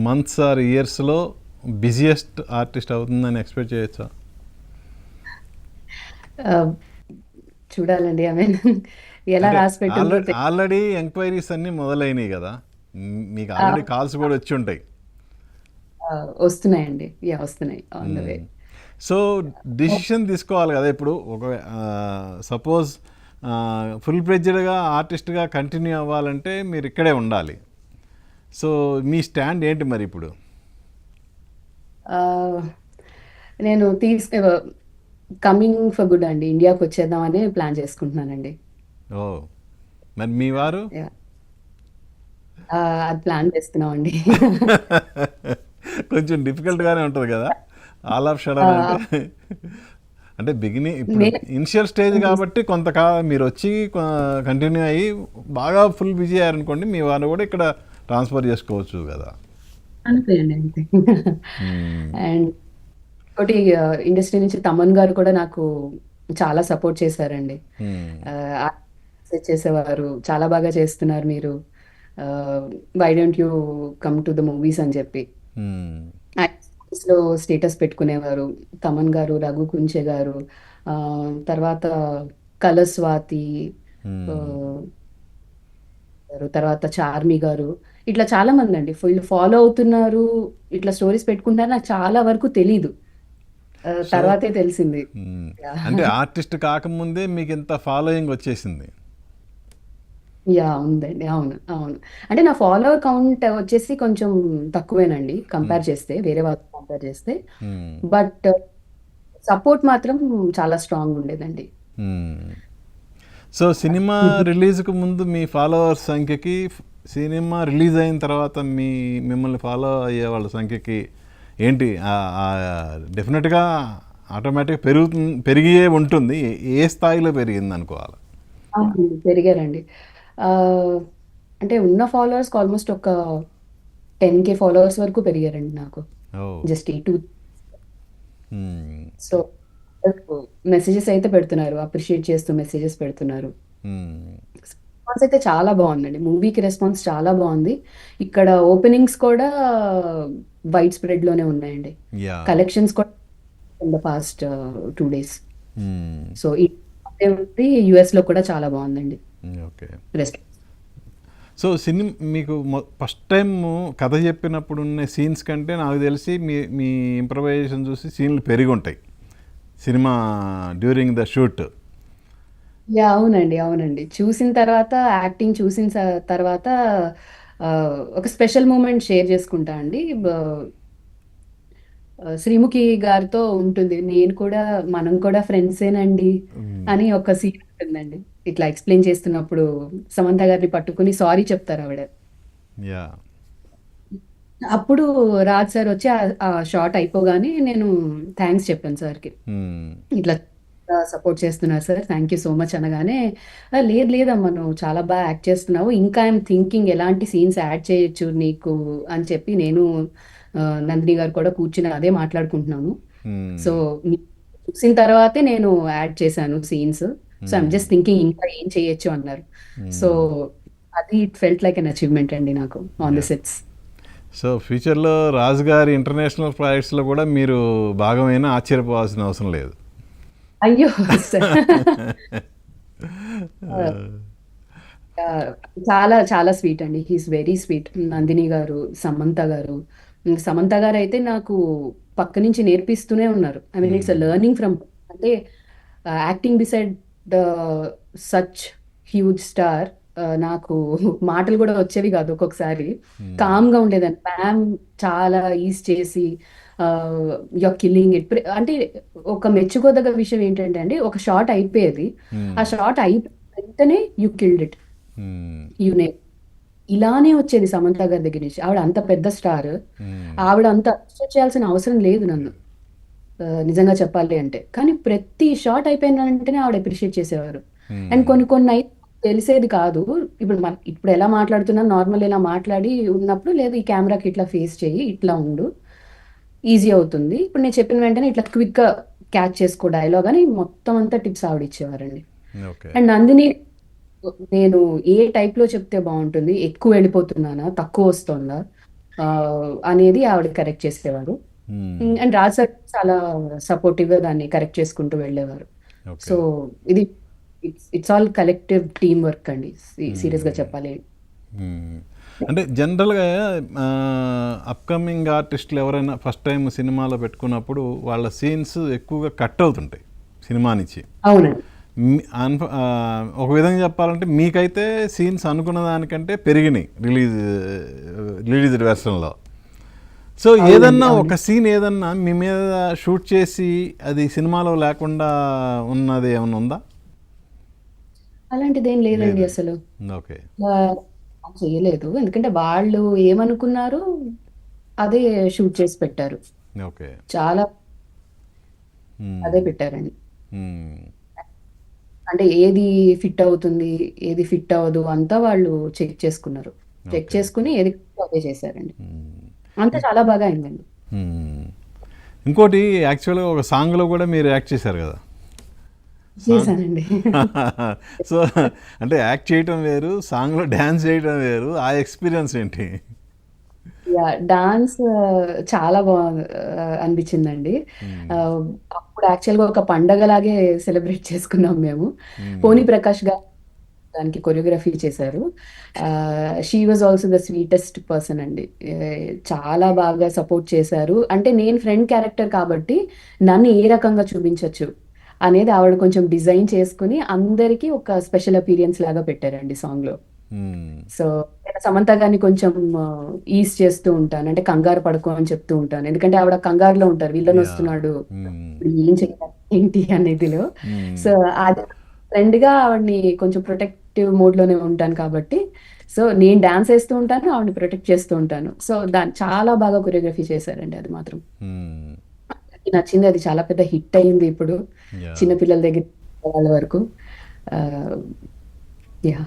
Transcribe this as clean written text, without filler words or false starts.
Months or ఇయర్స్లో busiest artist అవుతుందని expect చేయొచ్చా? చూడాలండి. ఐ మీన్ ఎలా అంటే రాసి పెట్టిందో ఆల్రెడీ ఎంక్వైరీస్ అన్నీ మొదలైనవి కదా, మీకు ఆల్రెడీ కాల్స్ కూడా వచ్చి ఉంటాయి. వస్తున్నాయండి. వస్తున్నాయి on the way. So decision తీసుకోవాలి కదా ఇప్పుడు. ఒక సపోజ్ ఫుల్ ఫ్లెడ్జ్డ్గా ఆర్టిస్ట్గా కంటిన్యూ అవ్వాలంటే మీరు ఇక్కడే ఉండాలి. సో మీ స్టాండ్ ఏంటి మరి ఇప్పుడు? నేను కమింగ్ ఫర్ గుడ్ అండి, ఇండియాకి వచ్చేద్దామని ప్లాన్ చేసుకుంటున్నానండి. ఓ, మరి మీ వారు? Yeah. అది ప్లాన్ చేస్తున్నామండి. కొంచెం డిఫికల్ట్గానే ఉంటుంది కదా ఆల్ ఆఫ్ షడన్ అంటే. అంటే బిగినింగ్ ఇప్పుడు ఇనిషియల్ స్టేజ్ కాబట్టి మీరు వచ్చి కంటిన్యూ అయ్యి బాగా ఫుల్ బిజీ అయ్యారనుకోండి, మీ వారిని కూడా ఇక్కడ ట్రాన్స్ఫర్ చేసుకోవచ్చు కదా. అంతే అండి, అంతే. అండ్ ఒకటి ఇండస్ట్రీ నుంచి తమన్ గారు కూడా నాకు చాలా సపోర్ట్ చేశారండి. చేసేవారు, చాలా బాగా చేస్తున్నారు మీరు, why don't you come to the movies అని చెప్పి లో స్టేటస్ పెట్టుకునేవారు. తమన్ గారు, రఘు కుంచే గారు, తర్వాత కలస్వాతి, తర్వాత చార్మి గారు, ఇట్లా చాలా మంది అండి ఫుల్ ఫాలో అవుతున్నారు, ఇట్లా స్టోరీస్ పెట్టుకుంటారు. నాకు చాలా వరకు తెలీదు, తర్వాతే తెలిసింది. అంటే ఆర్టిస్ట్ కాకముందే మీకు ఇంత ఫాలోయింగ్ వచ్చేసింది. ఉందండి. అవును, అవును. అంటే నా ఫాలోవర్ కౌంట్ వచ్చేసి కొంచెం తక్కువేనండి కంపేర్ చేస్తే, వేరే వాళ్ళతో కంపేర్ చేస్తే. బట్ సపోర్ట్ మాత్రం చాలా స్ట్రాంగ్ ఉండేదండి. సో సినిమా రిలీజ్కు ముందు మీ ఫాలోవర్స్ సంఖ్యకి, సినిమా రిలీజ్ అయిన తర్వాత మిమ్మల్ని ఫాలో అయ్యే వాళ్ళ సంఖ్యకి ఏంటి? డెఫినెట్గా ఆటోమేటిక్గా పెరిగే ఉంటుంది. ఏ స్థాయిలో పెరిగింది అనుకోవాలి? పెరిగారండి. అంటే ఉన్న ఫాలోవర్స్ ఆల్మోస్ట్ ఒక 10K ఫాలోవర్స్ వరకు పెరిగారండి నాకు, జస్ట్ ఈ 2. సో మెసేజెస్ అయితే పెడుతున్నారు, అప్రిషియేట్ చేస్తూ మెసేజెస్ పెడుతున్నారు. రెస్పాన్స్ అయితే చాలా బాగుందండి, మూవీకి రెస్పాన్స్ చాలా బాగుంది. ఇక్కడ ఓపెనింగ్స్ కూడా వైడ్ స్ప్రెడ్ లోనే ఉన్నాయండి. కలెక్షన్స్ కూడా in the past 2 days. So US లో కూడా చాలా బాగుందండి. ఓకే. సో సినిమా మీకు ఫస్ట్ టైం కథ చెప్పినప్పుడు ఉన్న సీన్స్ కంటే నాకు తెలిసి మీ ఇంప్రవైజేషన్ చూసి సీన్లు పెరిగి ఉంటాయి సినిమా డ్యూరింగ్ ద షూట్. అవునండి, అవునండి. చూసిన తర్వాత, యాక్టింగ్ చూసిన తర్వాత ఒక స్పెషల్ మూమెంట్ షేర్ చేసుకుంటా అండి. శ్రీముఖి గారితో ఉంటుంది, మనం కూడా ఫ్రెండ్సేనండి అని ఒక సీన్ ఉంటుందండి. ఇట్లా ఎక్స్ప్లెయిన్ చేస్తున్నప్పుడు సమంత గారిని పట్టుకుని సారీ చెప్తారు ఆవిడ. అప్పుడు రాజ్ సార్ వచ్చి ఆ షాట్ అయిపోగానే నేను థ్యాంక్స్ చెప్పాను సార్కి, ఇట్లా సపోర్ట్ చేస్తున్నారు sir, thank you so much అనగానే, లేదమ్మా నువ్వు చాలా బాగా యాక్ట్ చేస్తున్నావు, ఇంకా ఐఎమ్ థింకింగ్ ఎలాంటి సీన్స్ యాడ్ చేయొచ్చు నీకు అని చెప్పి నేను నందిని గారు కూడా కూర్చుని అదే మాట్లాడుకుంటున్నాను. సో చూసిన తర్వాతే నేను యాడ్ చేశాను scenes. So I'm just thinking ఇంకా ఏం చేయొచ్చు అన్నారు. సో అది it felt like an achievement అండి నాకు ఆన్ ది సెట్స్. సో ఫ్యూచర్లో రాజు గారి ఇంటర్నేషనల్ ప్రాజెక్ట్స్లో కూడా మీరు భాగమైనా ఆశ్చర్యపోవాల్సిన అవసరం లేదు. అయ్యో చాలా చాలా స్వీట్ అండి, హీస్ వెరీ స్వీట్. నందిని గారు, సమంత గారు. సమంత గారు అయితే నాకు పక్క నుంచి నేర్పిస్తూనే ఉన్నారు. I mean it's learning from, అంటే acting beside the such huge star నాకు మాటలు కూడా వచ్చేవి కాదు ఒక్కొక్కసారి. కామ్గా ఉండేదాన్ని. మ్యామ్ చాలా ఈజ్ చేసి యువర్ కిల్లింగ్ ఇట్ అంటే ఒక మెచ్చుకోదగ్గ విషయం ఏంటంటే అండి, ఒక షాట్ అయిపోయేది, ఆ షాట్ వెంటనే యూ కిల్డ్ ఇట్, యూనే ఇలానే వచ్చేది సమంత గారి దగ్గర నుంచి. ఆవిడ అంత పెద్ద స్టార్, ఆవిడ అంత అప్రిషియేట్ చేయాల్సిన అవసరం లేదు నన్ను, నిజంగా చెప్పాలి అంటే. కానీ ప్రతి షాట్ అయిపోయిన వెంటనే ఆవిడ అప్రిషియేట్ చేసేవారు. అండ్ కొన్ని అయితే తెలిసేది కాదు. ఇప్పుడు ఎలా మాట్లాడుతున్నా, నార్మల్ ఇలా మాట్లాడి ఉన్నప్పుడు, లేదు ఈ కెమెరాకి ఇట్లా ఫేస్ చేయి, ఇట్లా ఉండు, ఈజీ అవుతుంది. ఇప్పుడు నేను చెప్పిన వెంటనే ఇట్లా క్విక్గా క్యాచ్ చేసుకో డైలాగ్ అని మొత్తం అంతా టిప్స్ ఆవిడ ఇచ్చేవారండి. అండ్ నందిని, నేను ఏ టైప్లో చెప్తే బాగుంటుంది, ఎక్కువ వెళ్ళిపోతున్నానా, తక్కువ వస్తుందా, అనేది ఆవిడ కరెక్ట్ చేసేవారు. అండ్ రాజ్ సార్ చాలా సపోర్టివ్గా దాన్ని కరెక్ట్ చేసుకుంటూ వెళ్ళేవారు. ఓకే. సో ఇది it's all collective team work అండి, సీరియస్గా చెప్పాలి. మ్మ్. అంటే జనరల్గా అప్కమింగ్ ఆర్టిస్టులు ఎవరైనా ఫస్ట్ టైం సినిమాలో పెట్టుకున్నప్పుడు వాళ్ళ సీన్స్ ఎక్కువగా కట్ అవుతుంటాయి సినిమా నుంచి. అవునండి. ఒక విధంగా చెప్పాలంటే మీకైతే సీన్స్ అనుకున్న దానికంటే పెరిగినాయి రిలీజ్డ్ వెర్షన్లో. సో ఏదన్నా ఒక సీన్ ఏదన్నా మీ మీద షూట్ చేసి అది సినిమాలో లేకుండా ఉన్నది ఏమన్నా ఉందా? అలాంటిది ఏం లేదండి లేదు. అసలు. ఓకే. చేయలేదు, ఎందుకంటే వాళ్ళు ఏమనుకున్నారు అదే షూట్ చేసి పెట్టారు. ఓకే. చాలా అదే మ్మ్. పెట్టారండి. మ్మ్. అంటే ఏది ఫిట్ అవుతుంది, ఏది ఫిట్ అవ్వదు అంతా వాళ్ళు చెక్ చేసుకున్నారు. Check okay. చేసుకుని ఏది fit అదే చేశారండి. మ్మ్. అంతా చాలా బాగా అయిందండి. మ్మ్. ఇంకోటి యాక్చువల్గా ఒక సాంగ్లో కూడా మీరు యాక్ట్ చేశారు కదా సాంగ్. చేశానండి. సో అంటే యాక్ట్ చేయటం వేరు, సాంగ్లో డ్యాన్స్ చేయటం వేరు, ఆ ఎక్స్పీరియన్స్ ఏంటి? డాన్స్ చాలా బాగా అనిపించిందండి. మ్మ్. ఆ, అప్పుడు యాక్చువల్గా ఒక పండగలాగే సెలబ్రేట్ చేసుకున్నాం మేము. మ్మ్. పోనీ ప్రకాష్ గారు దానికి కొరియోగ్రఫీ చేశారు. She was also the sweetest person అండి. చాలా బాగా సపోర్ట్ చేశారు. అంటే నేను ఫ్రెండ్ క్యారెక్టర్ కాబట్టి నన్ను ఏ రకంగా చూపించవచ్చు అనేది ఆవిడ కొంచెం డిజైన్ చేసుకుని అందరికీ ఒక స్పెషల్ అపీరియన్స్ లాగా పెట్టారండి సాంగ్లో. మ్మ్. సో నేను సమంత గారిని కొంచెం ఈజ్ చేస్తూ ఉంటాను, అంటే కంగారు పడుకో అని చెప్తూ ఉంటాను, ఎందుకంటే ఆవిడ కంగారులో ఉంటారు, విల్లన్ యా. వస్తున్నాడు మ్మ్. ఇప్పుడు ఏం చేయాలి ఏంటి అనేదిలో. మ్మ్. సో అది ఫ్రెండ్గా ఆవిడని కొంచెం ప్రొటెక్టివ్ మోడ్లోనే ఉంటాను కాబట్టి, సో నేను డాన్స్ వేస్తూ ఉంటాను, ఆవిడని ప్రొటెక్ట్ చేస్తూ ఉంటాను. సో దాన్ని చాలా బాగా కొరియోగ్రఫీ చేశారండి, అది మాత్రం మ్మ్. అందరికీ నచ్చింది. అది చాలా పెద్ద హిట్ అయింది ఇప్పుడు యా. చిన్నపిల్లల దగ్గర వాళ్ళ వరకు. యా